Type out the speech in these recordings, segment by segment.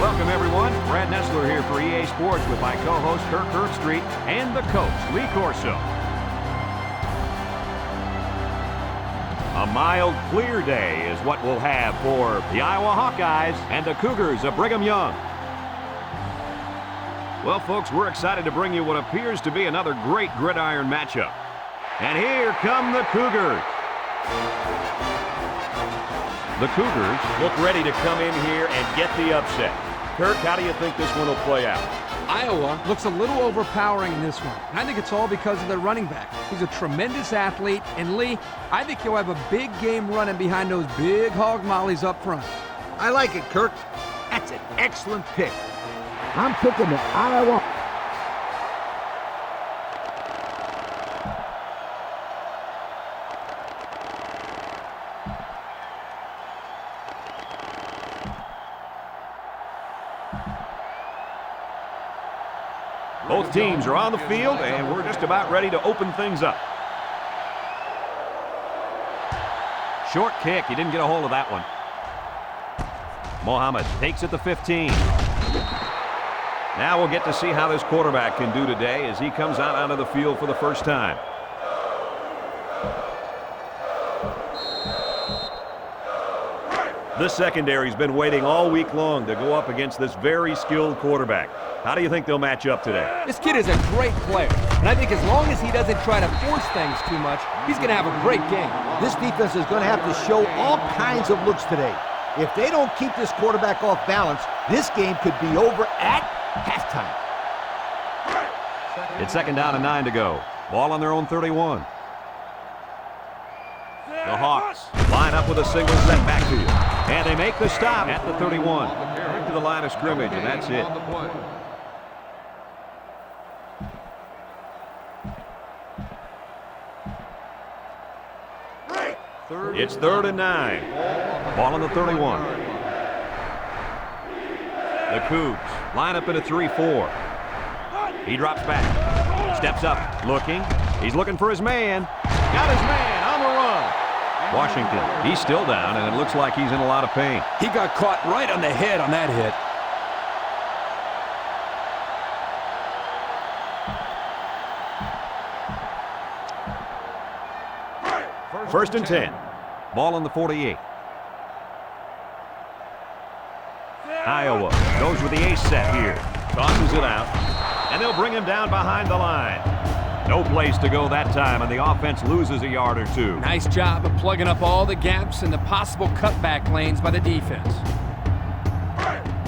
Welcome, everyone. Brad Nessler here for EA Sports with my co-host Kirk Herbstreit and the coach, Lee Corso. A mild, clear day is what we'll have for the Iowa Hawkeyes and the Cougars of Brigham Young. Well, folks, we're excited to bring you what appears to be another great gridiron matchup. And here come the Cougars. The Cougars look ready to come in here and get the upset. Kirk, how do you think this one will play out? Iowa looks a little overpowering in this one, and I think it's all because of their running back. He's a tremendous athlete, and Lee, I think he'll have a big game running behind those big hog mollies up front. I like it, Kirk. That's an excellent pick. I'm picking the Iowa. Both teams are on the field, and we're just about ready to open things up. Short kick. He didn't get a hold of that one. Mohammed takes it to 15. Now we'll get to see how this quarterback can do today as he comes out onto the field for the first time. This secondary's been waiting all week long to go up against this very skilled quarterback. How do you think they'll match up today? This kid is a great player, and I think as long as he doesn't try to force things too much, he's going to have a great game. This defense is going to have to show all kinds of looks today. If they don't keep this quarterback off balance, this game could be over at halftime. It's 2nd down and 9 to go. Ball on their own 31. The Hawks line up with a single set backfield. And they make the stop at the 31. Back to the line of scrimmage, and that's it. It's 3rd and 9. Ball on the 31. The Cougs line up in a 3-4. He drops back. Steps up. Looking. He's looking for his man. Got his man on the run. Washington, he's still down, and it looks like he's in a lot of pain. He got caught right on the head on that hit. First and 10. Ball on the 48. Iowa goes with the ace set here. Tosses it out. And they'll bring him down behind the line. No place to go that time, and the offense loses a yard or two. Nice job of plugging up all the gaps and the possible cutback lanes by the defense.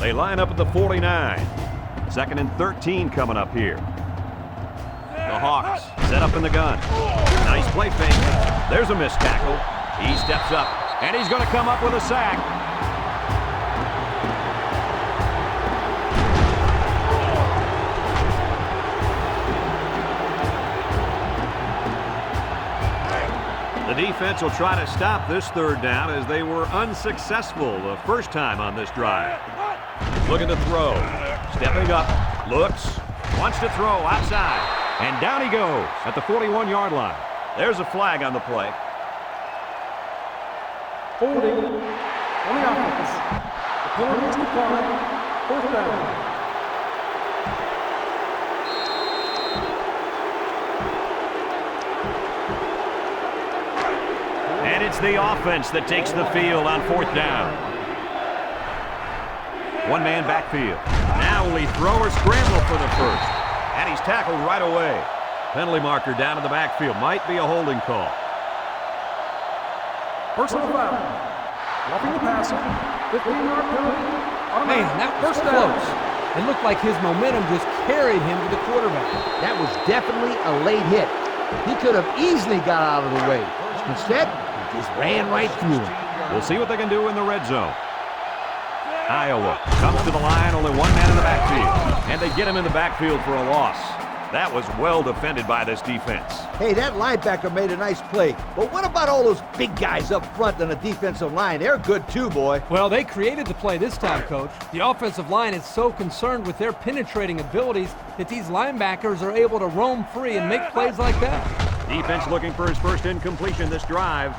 They line up at the 49. 2nd and 13 coming up here. The Hawks set up in the gun. Nice play fake. There's a missed tackle. He steps up, and he's going to come up with a sack. The defense will try to stop this 3rd down as they were unsuccessful the first time on this drive. Looking to throw. Stepping up. Looks. Wants to throw outside. And down he goes at the 41-yard line. There's a flag on the play. Holding on the offense. The penalty is declined. 4th down. And it's the offense that takes the field on 4th down. One-man backfield. Now will he throw or scramble for the first? And he's tackled right away. Penalty marker down in the backfield. Might be a holding call. Personal foul. Roughing the passer. 15-yard penalty. Man, that was close. It looked like his momentum just carried him to the quarterback. That was definitely a late hit. He could have easily got out of the way. Instead, he just ran right through him. We'll see what they can do in the red zone. Iowa comes to the line, only one man in the backfield. And they get him in the backfield for a loss. That was well defended by this defense. Hey, that linebacker made a nice play. But what about all those big guys up front on the defensive line? They're good too, boy. Well, they created the play this time, Coach. The offensive line is so concerned with their penetrating abilities that these linebackers are able to roam free and make plays like that. Defense looking for his first incompletion this drive.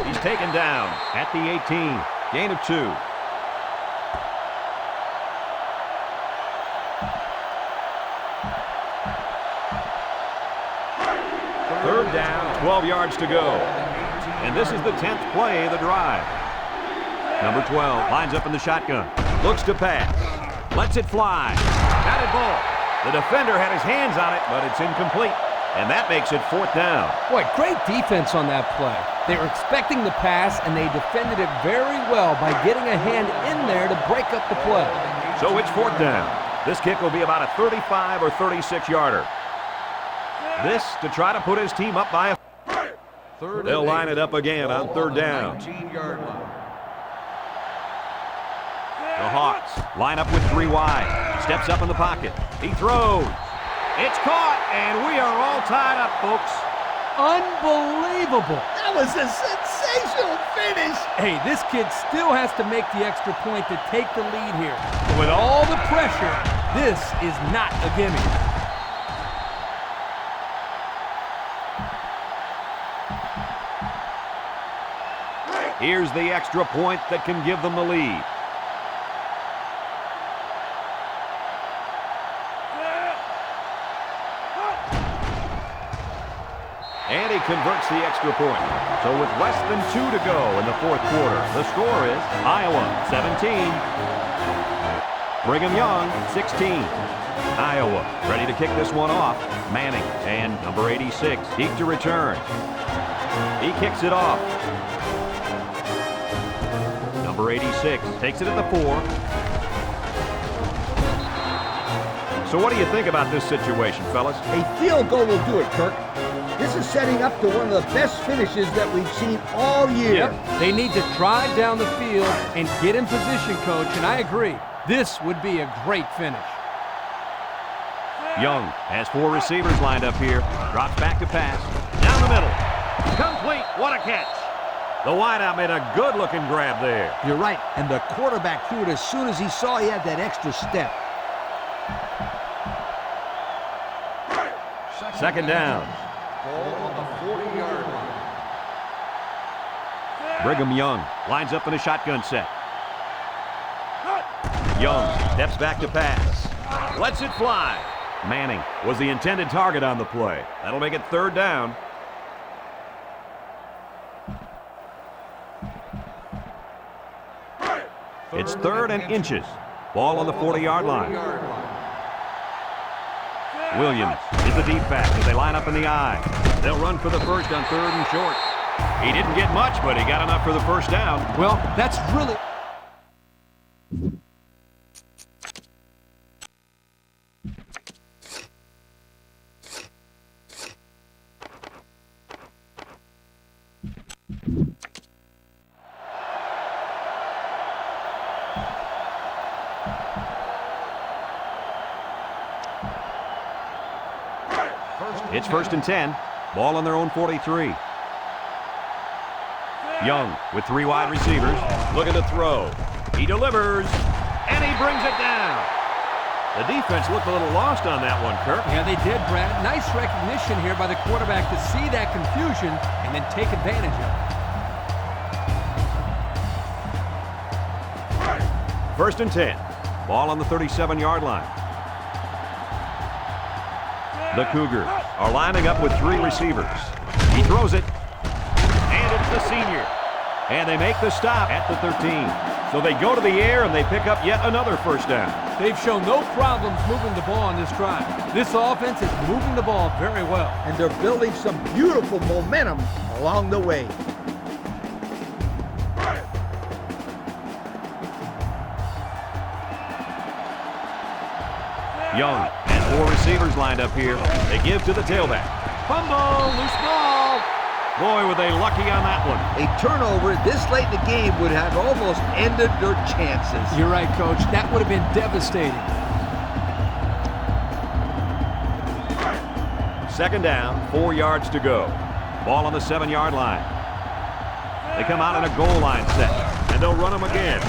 He's taken down at the 18. Gain of 2. Third down, 12 yards to go. And this is the 10th play of the drive. Number 12 lines up in the shotgun. Looks to pass. Lets it fly. Batted ball. The defender had his hands on it, but it's incomplete. And that makes it 4th down. Boy, great defense on that play. They were expecting the pass, and they defended it very well by getting a hand in there to break up the play. So it's 4th down. This kick will be about a 35 or 36-yarder. This to try to put his team up by a... They'll line it up again on 3rd down. The Hawks line up with 3 wide. Steps up in the pocket. He throws. It's caught, and we are all tied up, folks. Unbelievable. That was a sensational finish. Hey, this kid still has to make the extra point to take the lead here. With all the pressure, this is not a gimme. Here's the extra point that can give them the lead. And he converts the extra point. So with less than 2 to go in the 4th quarter, the score is Iowa 17, Brigham Young 16. Iowa ready to kick this one off. Manning and number 86 deep to return. He kicks it off. Number 86 takes it at the 4. So what do you think about this situation, fellas? A field goal will do it, Kirk. This is setting up to one of the best finishes that we've seen all year. Yep. They need to drive down the field and get in position, Coach, and I agree. This would be a great finish. Young has 4 receivers lined up here. Drops back to pass. Down the middle. Complete. What a catch. The wideout made a good-looking grab there. You're right, and the quarterback threw it as soon as he saw he had that extra step. 2nd down. Ball on the 40-yard line. Brigham Young lines up in a shotgun set. Young steps back to pass. Lets it fly. Manning was the intended target on the play. That'll make it 3rd down. It's 3rd and inches. Ball on the 40-yard line. Williams is the deep back as they line up in the I. They'll run for the first on 3rd and short. He didn't get much, but he got enough for the first down. Well, that's really... It's 1st and 10. Ball on their own 43. Young with 3 wide receivers. Looking to throw. He delivers. And he brings it down. The defense looked a little lost on that one, Kirk. Yeah, they did, Brad. Nice recognition here by the quarterback to see that confusion and then take advantage of it. 1st and 10. Ball on the 37-yard line. The Cougars are lining up with 3 receivers. He throws it, and it's the senior. And they make the stop at the 13. So they go to the air, and they pick up yet another first down. They've shown no problems moving the ball on this drive. This offense is moving the ball very well. And they're building some beautiful momentum along the way. Young has 4 receivers lined up here. They give to the tailback. Fumble, loose ball. Boy, were they lucky on that one. A turnover this late in the game would have almost ended their chances. You're right, Coach. That would have been devastating. 2nd down, 4 yards to go. Ball on the 7-yard line. They come out in a goal line set, and they'll run them again.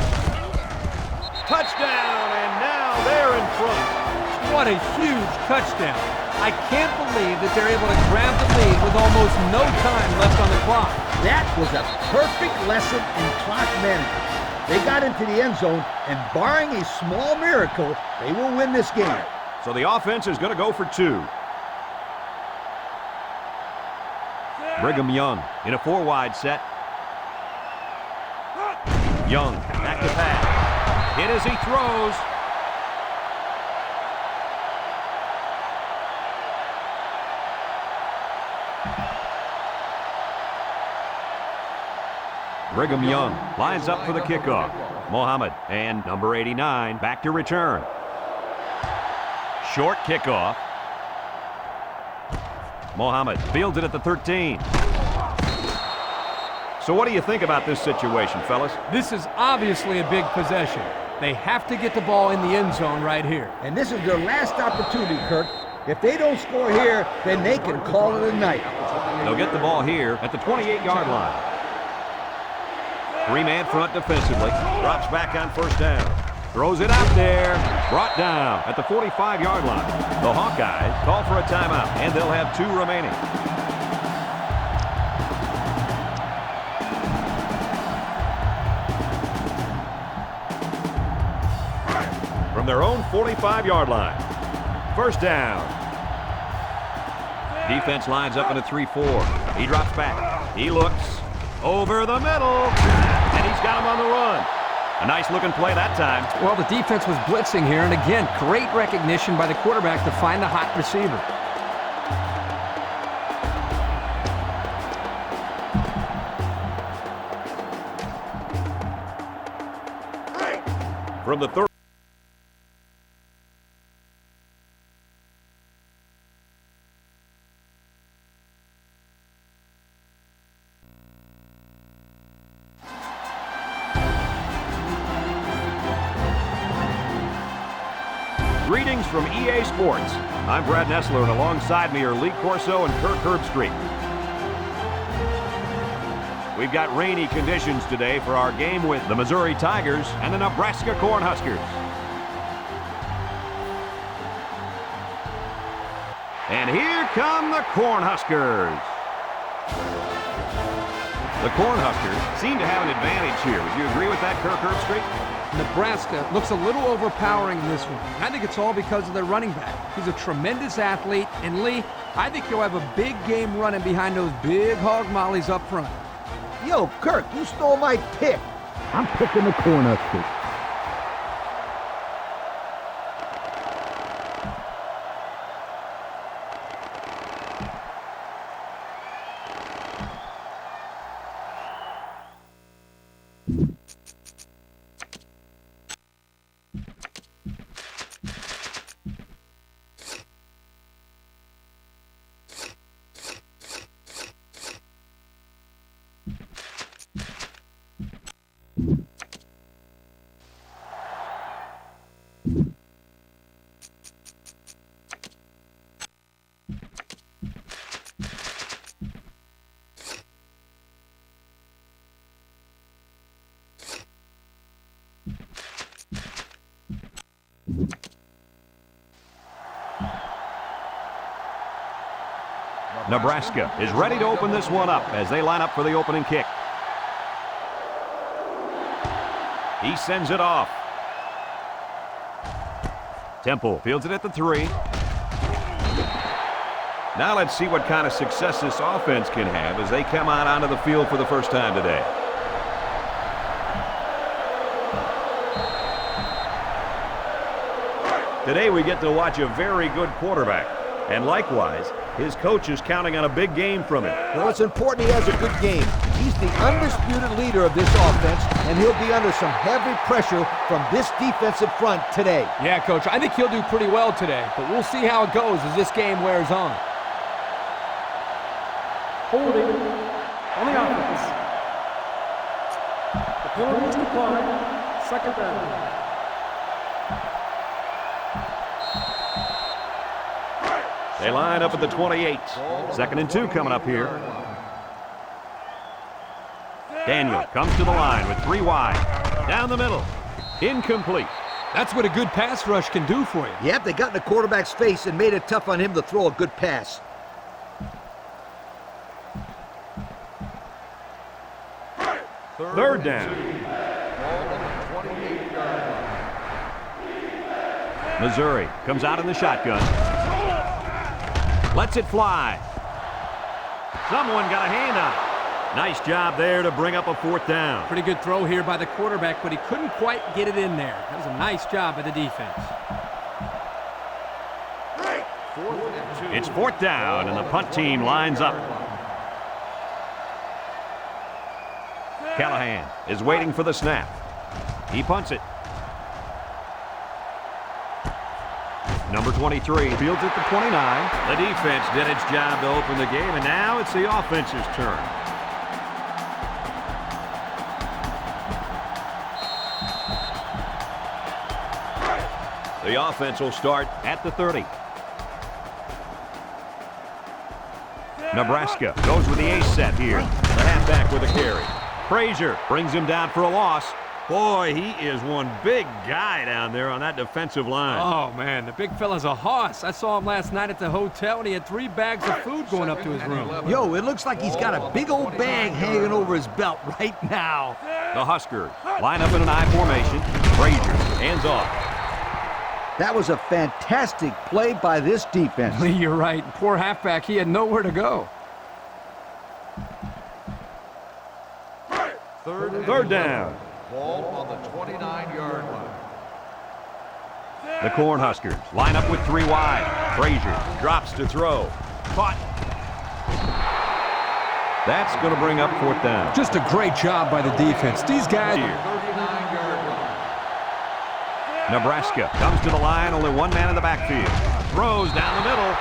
Touchdown, and now they're in front. What a huge touchdown. I can't believe that they're able to grab the lead with almost no time left on the clock. That was a perfect lesson in clock management. They got into the end zone, and barring a small miracle, they will win this game. So the offense is going to go for 2. Brigham Young in a 4-wide set. Young back to pass. Hit as he throws. Brigham Young lines up for the kickoff. Mohammed and number 89 back to return. Short kickoff. Mohammed fields it at the 13. So what do you think about this situation, fellas? This is obviously a big possession. They have to get the ball in the end zone right here. And this is their last opportunity, Kirk. If they don't score here, then they can call it a night. They'll get the ball here at the 28-yard line. Three-man front defensively. Drops back on first down. Throws it out there. Brought down at the 45-yard line. The Hawkeyes call for a timeout, and they'll have 2 remaining. From their own 45-yard line. First down. Defense lines up in a 3-4. He drops back. He looks over the middle. And he's got him on the run. A nice-looking play that time. Well, the defense was blitzing here, and again, great recognition by the quarterback to find the hot receiver. From the third. Greetings from EA Sports. I'm Brad Nessler, and alongside me are Lee Corso and Kirk Herbstreit. We've got rainy conditions today for our game with the Missouri Tigers and the Nebraska Cornhuskers. And here come the Cornhuskers. The Cornhuskers seem to have an advantage here. Would you agree with that, Kirk Herbstreit? Nebraska looks a little overpowering in this one. I think it's all because of their running back. He's a tremendous athlete, and Lee, I think he'll have a big game running behind those big hog mollies up front. Yo, Kirk, you stole my pick. I'm picking the Cornhuskers. Nebraska is ready to open this one up as they line up for the opening kick. He sends it off. Temple fields it at the 3. Now let's see what kind of success this offense can have as they come out onto the field for the first time today. Today we get to watch a very good quarterback. And likewise, his coach is counting on a big game from him. Well, it's important he has a good game. He's the undisputed leader of this offense, and he'll be under some heavy pressure from this defensive front today. Yeah, Coach, I think he'll do pretty well today, but we'll see how it goes as this game wears on. Holding on the offense. The penalty is declined. Second down. They line up at the 28. 2nd and 2 coming up here. Daniel comes to the line with 3 wide. Down the middle. Incomplete. That's what a good pass rush can do for you. Yep, they got in the quarterback's face and made it tough on him to throw a good pass. Third down. Missouri comes out in the shotgun. Lets it fly. Someone got a hand on it. Nice job there to bring up a 4th down. Pretty good throw here by the quarterback, but he couldn't quite get it in there. That was a nice job by the defense. It's 4th down, and the punt team lines up. Callahan is waiting for the snap. He punts it. Number 23 fields at the 29. The defense did its job to open the game, and now it's the offense's turn. The offense will start at the 30. Nebraska goes with the ace set here. The halfback with a carry. Frazier brings him down for a loss. Boy, he is one big guy down there on that defensive line. Oh, man, the big fella's a hoss. I saw him last night at the hotel, and he had 3 bags of food going up to his room. Yo, it looks like he's got a big old bag hanging over his belt right now. The Huskers line up in an I formation. Frazier hands off. That was a fantastic play by this defense. Lee, you're right. Poor halfback, he had nowhere to go. Third down. Ball on the 29-yard line. The Cornhuskers line up with 3 wide. Frazier drops to throw. Caught. That's going to bring up 4th down. Just a great job by the defense. These guys... 39-yard line. Nebraska comes to the line, only 1 man in the backfield. Throws down the middle.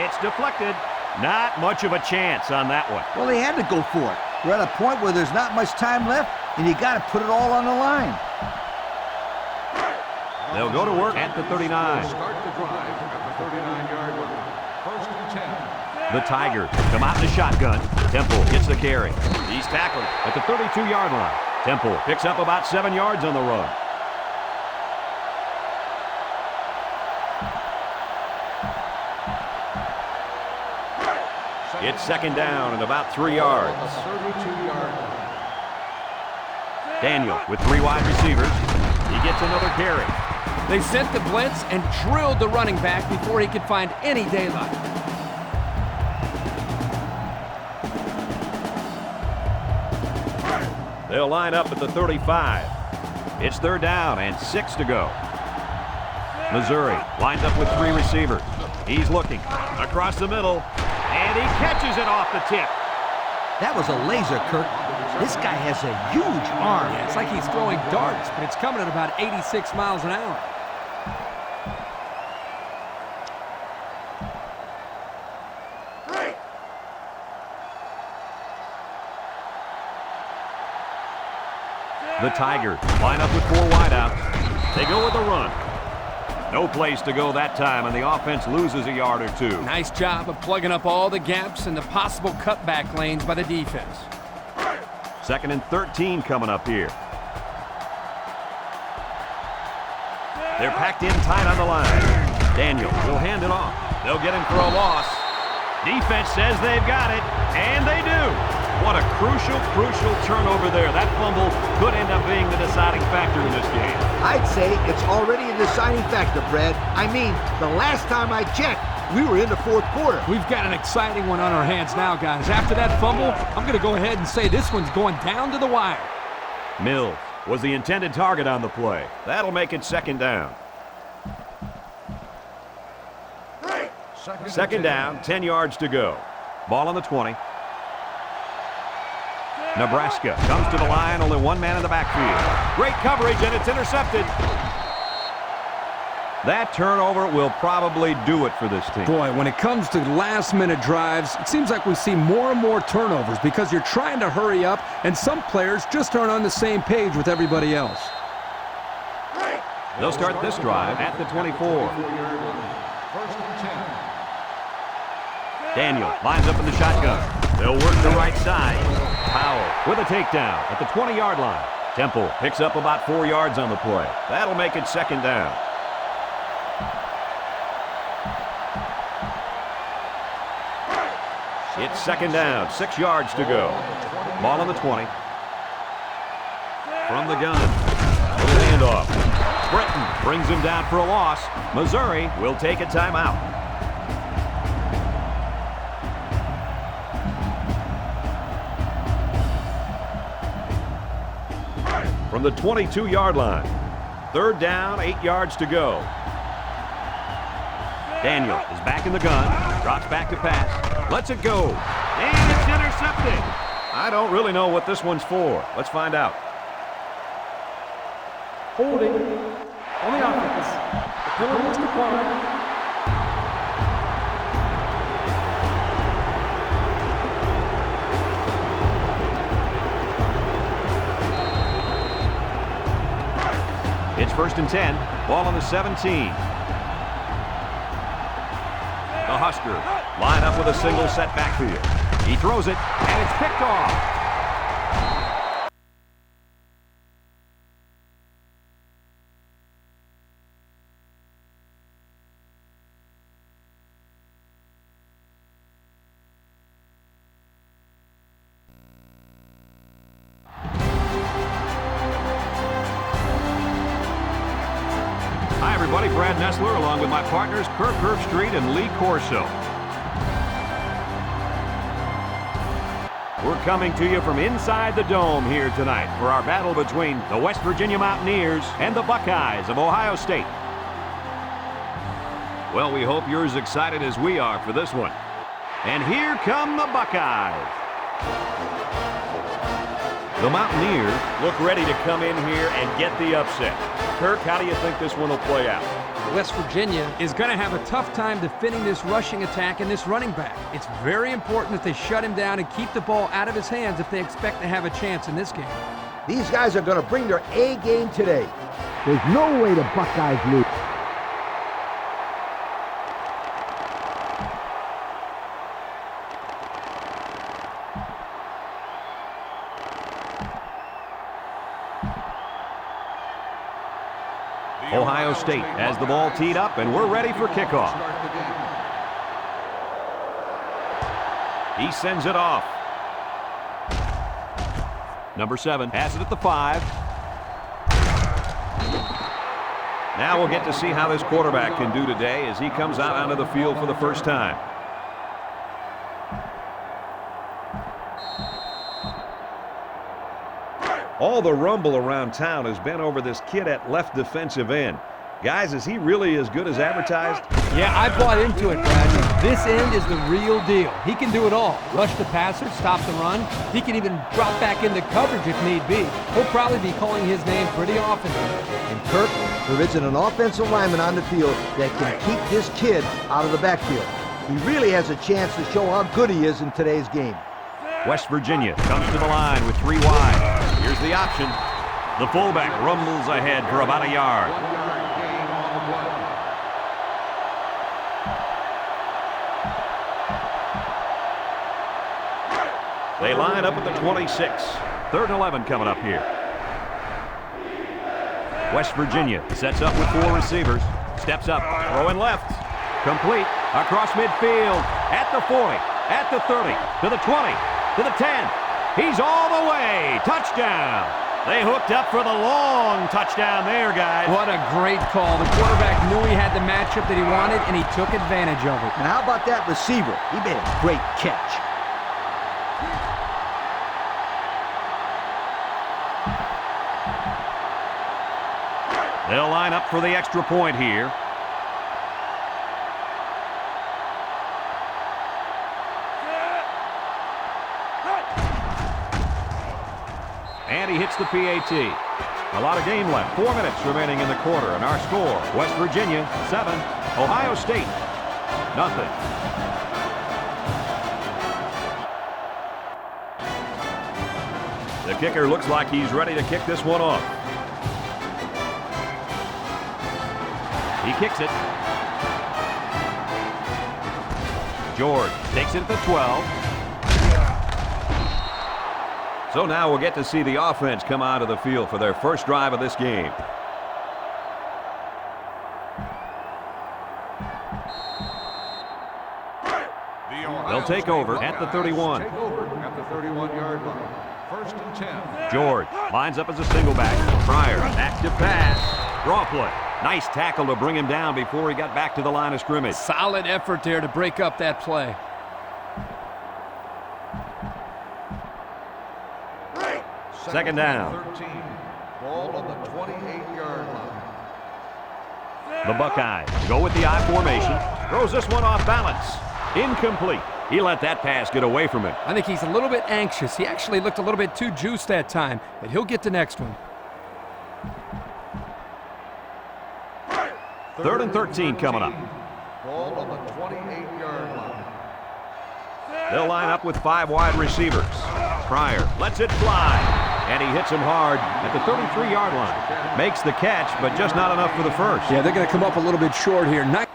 It's deflected. Not much of a chance on that one. Well, they had to go for it. We're at a point where there's not much time left, and you got to put it all on the line. They'll go to work at the 39. Start the drive at the 39-yard line. 1st and 10. The Tigers come out in the shotgun. Temple gets the carry. He's tackled at the 32-yard line. Temple picks up about 7 yards on the run. It's 2nd down and about 3 yards. 32-yard line. Daniel with 3 wide receivers. He gets another carry. They sent the blitz and drilled the running back before he could find any daylight. They'll line up at the 35. It's 3rd down and 6 to go. Missouri lines up with 3 receivers. He's looking across the middle, and he catches it off the tip. That was a laser, Kirk. This guy has a huge arm. Yeah, it's like he's throwing darts, but it's coming at about 86 miles an hour. The Tigers line up with 4 wideouts. They go with the run. No place to go that time, and the offense loses a yard or 2. Nice job of plugging up all the gaps and the possible cutback lanes by the defense. 2nd and 13 coming up here. They're packed in tight on the line. Daniel will hand it off. They'll get him for a loss. Defense says they've got it, and they do. What a crucial turnover there. That fumble could end up being the deciding factor in this game. I'd say it's already a deciding factor, Brad. I mean, the last time I checked, we were in the 4th quarter. We've got an exciting one on our hands now, guys. After that fumble, I'm going to go ahead and say this one's going down to the wire. Mills was the intended target on the play. That'll make it 2nd down. 2nd down, 10 yards to go. Ball on the 20. Nebraska comes to the line, only 1 man in the backfield. Great coverage, and it's intercepted. That turnover will probably do it for this team. Boy, when it comes to last-minute drives, it seems like we see more and more turnovers because you're trying to hurry up, and some players just aren't on the same page with everybody else. They'll start this drive at the 24. 1st and 10. Daniel lines up in the shotgun. They'll work the right side. Powell with a takedown at the 20-yard line. Temple picks up about 4 yards on the play. That'll make it 2nd down. It's 2nd down, 6 yards to go. Ball on the 20. From the gun. Little handoff. Britton brings him down for a loss. Missouri will take a timeout. from the 22-yard line. Third down, 8 yards to go. Daniel is back in the gun, drops back to pass, lets it go, and it's intercepted. I don't really know what this one's for. Let's find out. Holding on the offense. The penalty is declined. It's 1st and 10, ball on the 17. The Huskers line up with a single set backfield. He throws it, and it's picked off. Hi, everybody. Brad Nessler along with my partners Kirk Herbstreit and Lee Corso. We're coming to you from inside the dome here tonight for our battle between the West Virginia Mountaineers and the Buckeyes of Ohio State. Well, we hope you're as excited as we are for this one. And here come the Buckeyes. The Mountaineers look ready to come in here and get the upset. Kirk, how do you think this one will play out? West Virginia is going to have a tough time defending this rushing attack and this running back. It's very important that they shut him down and keep the ball out of his hands if they expect to have a chance in this game. These guys are going to bring their A game today. There's no way the Buckeyes lose. Ohio State has the ball teed up, and we're ready for kickoff. He sends it off. Number 7 has it at the 5. Now we'll get to see how this quarterback can do today as he comes out onto the field for the first time. All the rumble around town has been over this kid at left defensive end. Guys, is he really as good as advertised? Yeah, I bought into it, Brad. This end is the real deal. He can do it all. Rush the passer, stop the run. He can even drop back into coverage if need be. He'll probably be calling his name pretty often. And Kirk, there isn't an offensive lineman on the field that can keep this kid out of the backfield. He really has a chance to show how good he is in today's game. West Virginia comes to the line with 3 wide. Here's the option. The fullback rumbles ahead for about a yard. They line up at the 26. 3rd and 11 coming up here. West Virginia sets up with 4 receivers. Steps up, throwing left. Complete, across midfield, at the 40, at the 30, to the 20, to the 10. He's all the way. Touchdown. They hooked up for the long touchdown there, guys. What a great call. The quarterback knew he had the matchup that he wanted, and he took advantage of it. And how about that receiver? He made a great catch. They'll line up for the extra point here. And he hits the PAT. A lot of game left. 4 minutes remaining in the quarter. And our score, West Virginia 7, Ohio State 0. The kicker looks like he's ready to kick this one off. He kicks it. George takes it at the 12. So now we'll get to see the offense come out of the field for their first drive of this game. They'll take over at the 31. Take over at the 31-yard line. 1st and 10. George lines up as a single back. Pryor, active pass. Draw play. Nice tackle to bring him down before he got back to the line of scrimmage. Solid effort there to break up that play. Second down. 13. Ball on the 28-yard line. The Buckeyes go with the I formation. Throws this one off balance. Incomplete. He let that pass get away from him. I think he's a little bit anxious. He actually looked a little bit too juiced that time, but he'll get the next one. 3rd and 13 coming up. Ball on the 28-yard line. They'll line up with 5 wide receivers. Pryor lets it fly, and he hits him hard at the 33-yard line. Makes the catch, but just not enough for the first. Yeah, they're going to come up a little bit short here. Not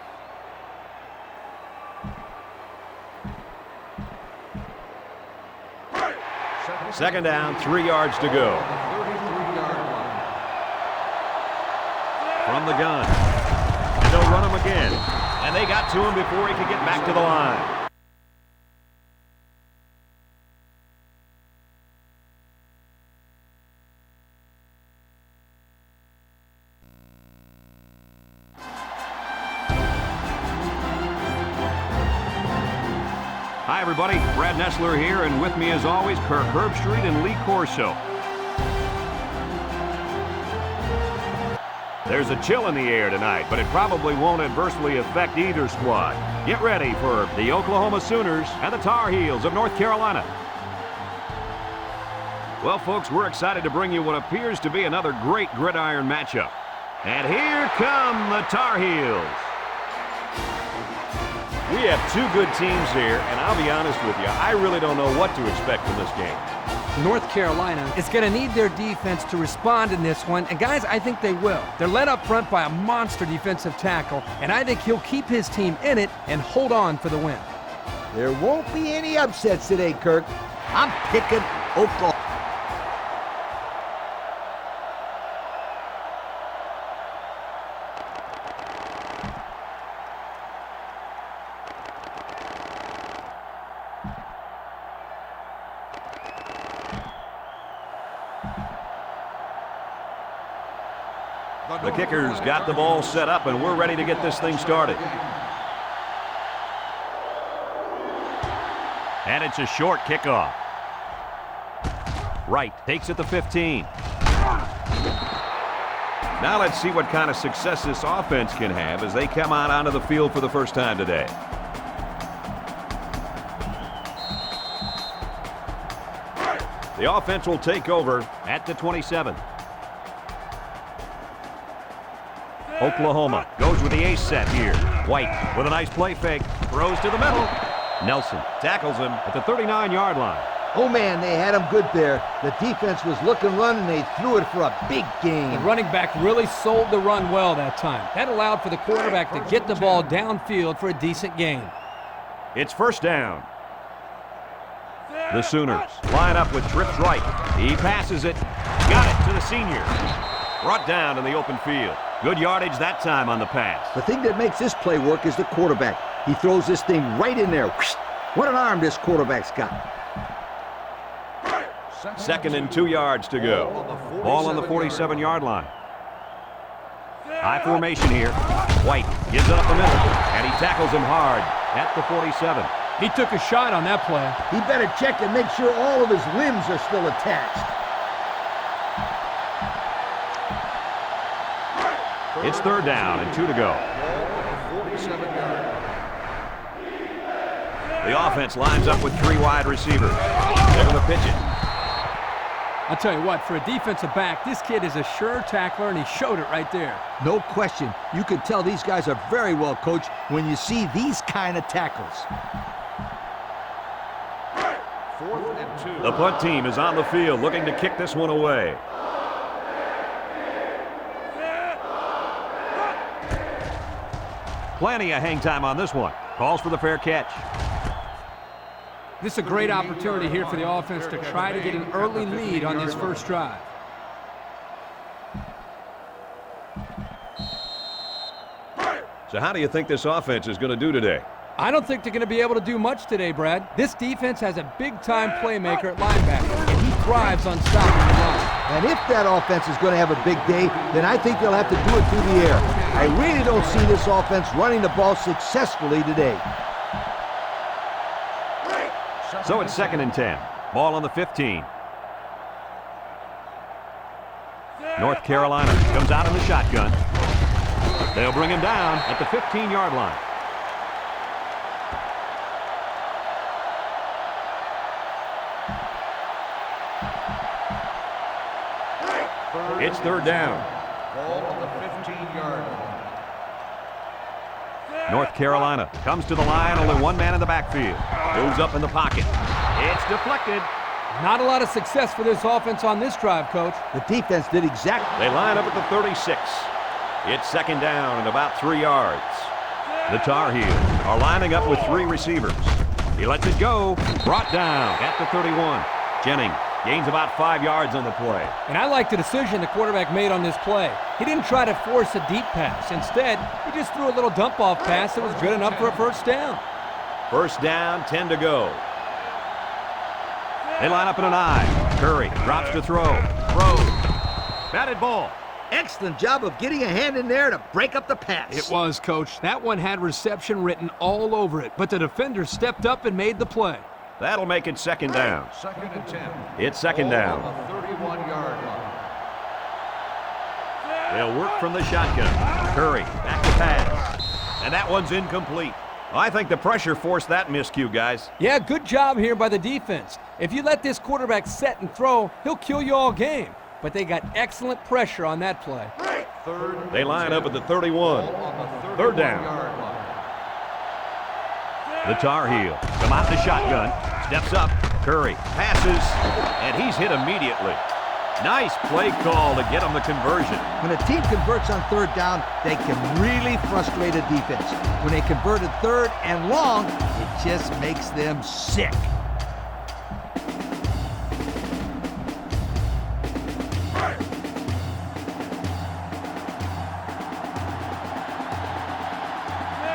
Second down, 3 yards to go. 33-yard line. From the gun. And they'll run him again. And they got to him before he could get back to the line. Hi, everybody. Brad Nessler here, and with me, as always, Kirk Herbstreit and Lee Corso. There's a chill in the air tonight, but it probably won't adversely affect either squad. Get ready for the Oklahoma Sooners and the Tar Heels of North Carolina. Well, folks, we're excited to bring you what appears to be another great gridiron matchup. And here come the Tar Heels. We have 2 good teams here, and I'll be honest with you, I really don't know what to expect from this game. North Carolina is going to need their defense to respond in this one, and guys, I think they will. They're led up front by a monster defensive tackle, and I think he'll keep his team in it and hold on for the win. There won't be any upsets today, Kirk. I'm picking Oklahoma. The kicker's got the ball set up, and we're ready to get this thing started. And it's a short kickoff. Wright takes it to 15. Now let's see what kind of success this offense can have as they come out onto the field for the first time today. The offense will take over at the 27. Oklahoma goes with the ace set here. White with a nice play fake. Throws to the middle. Nelson tackles him at the 39-yard line. Oh, man, they had him good there. The defense was looking run, and they threw it for a big gain. The running back really sold the run well that time. That allowed for the quarterback to get the ball downfield for a decent gain. It's first down. The Sooners line up with trips right. He passes it. Got it to the senior. Brought down in the open field. Good yardage that time on the pass. The thing that makes this play work is the quarterback. He throws this thing right in there. What an arm this quarterback's got. 2nd and 2 yards to go. Ball on the 47-yard line. High formation here. White gives it up the middle, and he tackles him hard at the 47. He took a shot on that play. He better check and make sure all of his limbs are still attached. It's 3rd down and 2 to go. The offense lines up with 3 wide receivers. They're going to pitch it. I'll tell you what, for a defensive back, this kid is a sure tackler, and he showed it right there. No question. You can tell these guys are very well coached when you see these kind of tackles. 4th and 2. The punt team is on the field looking to kick this one away. Plenty of hang time on this one. Calls for the fair catch. This is a great opportunity here for the offense to try to get an early lead on this first drive. So how do you think this offense is going to do today? I don't think they're going to be able to do much today, Brad. This defense has a big-time playmaker at linebacker, and he thrives on stopping the run. And if that offense is going to have a big day, then I think they'll have to do it through the air. I really don't see this offense running the ball successfully today. So it's 2nd and 10. Ball on the 15. North Carolina comes out in the shotgun. They'll bring him down at the 15-yard line. It's third down. Ball on the 15-yard line. North Carolina comes to the line, only one man in the backfield. Moves up in the pocket. It's deflected. Not a lot of success for this offense on this drive, Coach. The defense did exactly. They line up at the 36. It's second down and about 3 yards. The Tar Heels are lining up with 3 receivers. He lets it go. Brought down at the 31. Jennings gains about 5 yards on the play. And I like the decision the quarterback made on this play. He didn't try to force a deep pass. Instead, he just threw a little dump-off pass that was good enough for a first down. First down, 10 to go. They line up in an I. Curry drops to throw. Throws. Batted ball. Excellent job of getting a hand in there to break up the pass. It was, Coach. That one had reception written all over it, but the defender stepped up and made the play. That'll make it second down. Second and 10. It's second down. Ball on the 31-yard line. They'll work from the shotgun. Curry back to pass. And that one's incomplete. I think the pressure forced that miscue, guys. Yeah, good job here by the defense. If you let this quarterback set and throw, he'll kill you all game. But they got excellent pressure on that play. They line up at the 31. Third down. The Tar Heels come out the shotgun. Steps up. Curry passes. And he's hit immediately. Nice play call to get him the conversion. When a team converts on third down, they can really frustrate a defense. When they converted third and long, it just makes them sick.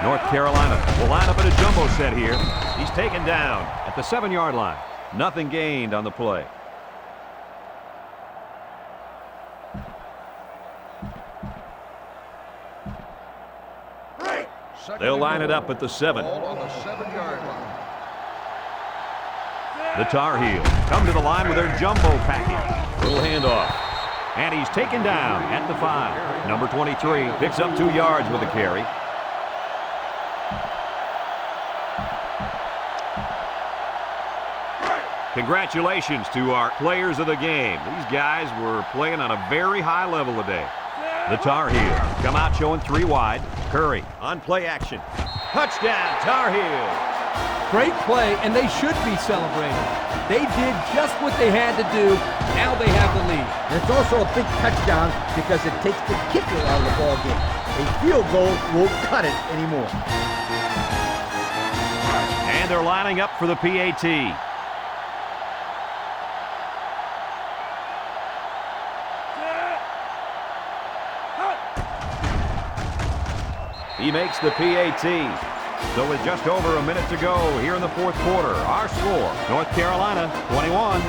North Carolina will line up in a jumbo set here. He's taken down at the 7-yard line. Nothing gained on the play. They'll line it up at the 7. Ball on the 7-yard line. The Tar Heels come to the line with their jumbo package. Little handoff. And he's taken down at the 5. Number 23 picks up 2 yards with the carry. Congratulations to our players of the game. These guys were playing on a very high level today. The Tar Heels come out showing 3 wide. Curry on play action. Touchdown, Tar Heels. Great play, and they should be celebrating. They did just what they had to do. Now they have the lead. And it's also a big touchdown because it takes the kicker out of the ball game. A field goal won't cut it anymore. And they're lining up for the PAT. He makes the PAT. So with just over a minute to go here in the fourth quarter, our score, North Carolina 21,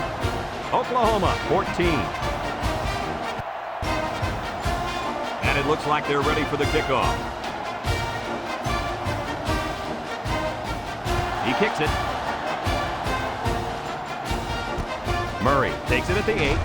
Oklahoma 14. And it looks like they're ready for the kickoff. He kicks it. Murray takes it at the 8.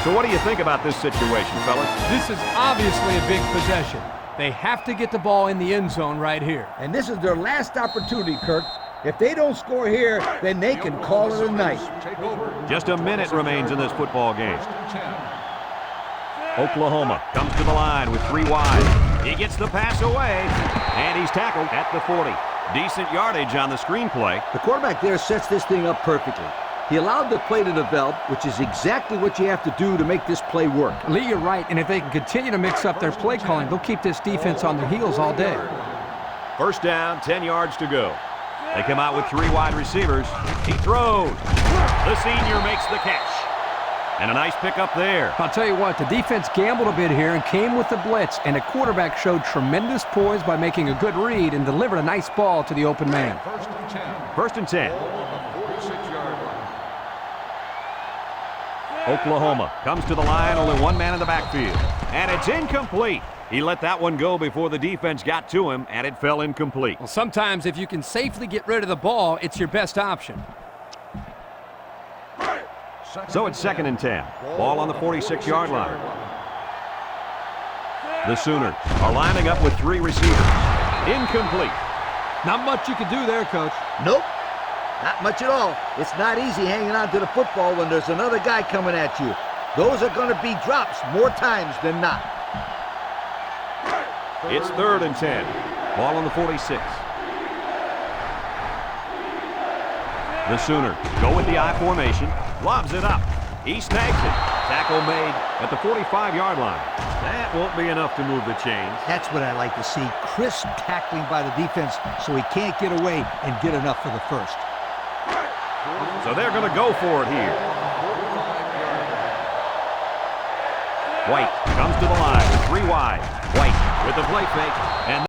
So what do you think about this situation, fellas? This is obviously a big possession. They have to get the ball in the end zone right here. And this is their last opportunity, Kirk. If they don't score here, then they can call it a night. Take over. Just a minute remains in this football game. First and 10. Oklahoma comes to the line with 3 wide. He gets the pass away, and he's tackled at the 40. Decent yardage on the screenplay. The quarterback there sets this thing up perfectly. He allowed the play to develop, which is exactly what you have to do to make this play work. Lee, you're right, and if they can continue to mix up their play calling, they'll keep this defense on their heels all day. First down, 10 yards to go. They come out with 3 wide receivers. He throws. The senior makes the catch. And a nice pickup there. I'll tell you what, the defense gambled a bit here and came with the blitz, and the quarterback showed tremendous poise by making a good read and delivered a nice ball to the open man. First and 10. First and 10. Ball on the 46-yard line. Oklahoma comes to the line, only one man in the backfield. And it's incomplete. He let that one go before the defense got to him, and it fell incomplete. Well, sometimes if you can safely get rid of the ball, it's your best option. So it's 2nd and 10. Ball on the 46-yard line. The Sooners are lining up with 3 receivers. Incomplete. Not much you can do there, Coach. Nope, not much at all. It's not easy hanging on to the football when there's another guy coming at you. Those are going to be drops more times than not. It's 3rd and 10. Ball on the 46. The Sooners go with the I formation. Lobs it up. He snags it. Tackle made at the 45-yard line. That won't be enough to move the chains. That's what I like to see. Crisp tackling by the defense so he can't get away and get enough for the first. So they're going to go for it here. White comes to the line. 3 wide. White with the play fake. And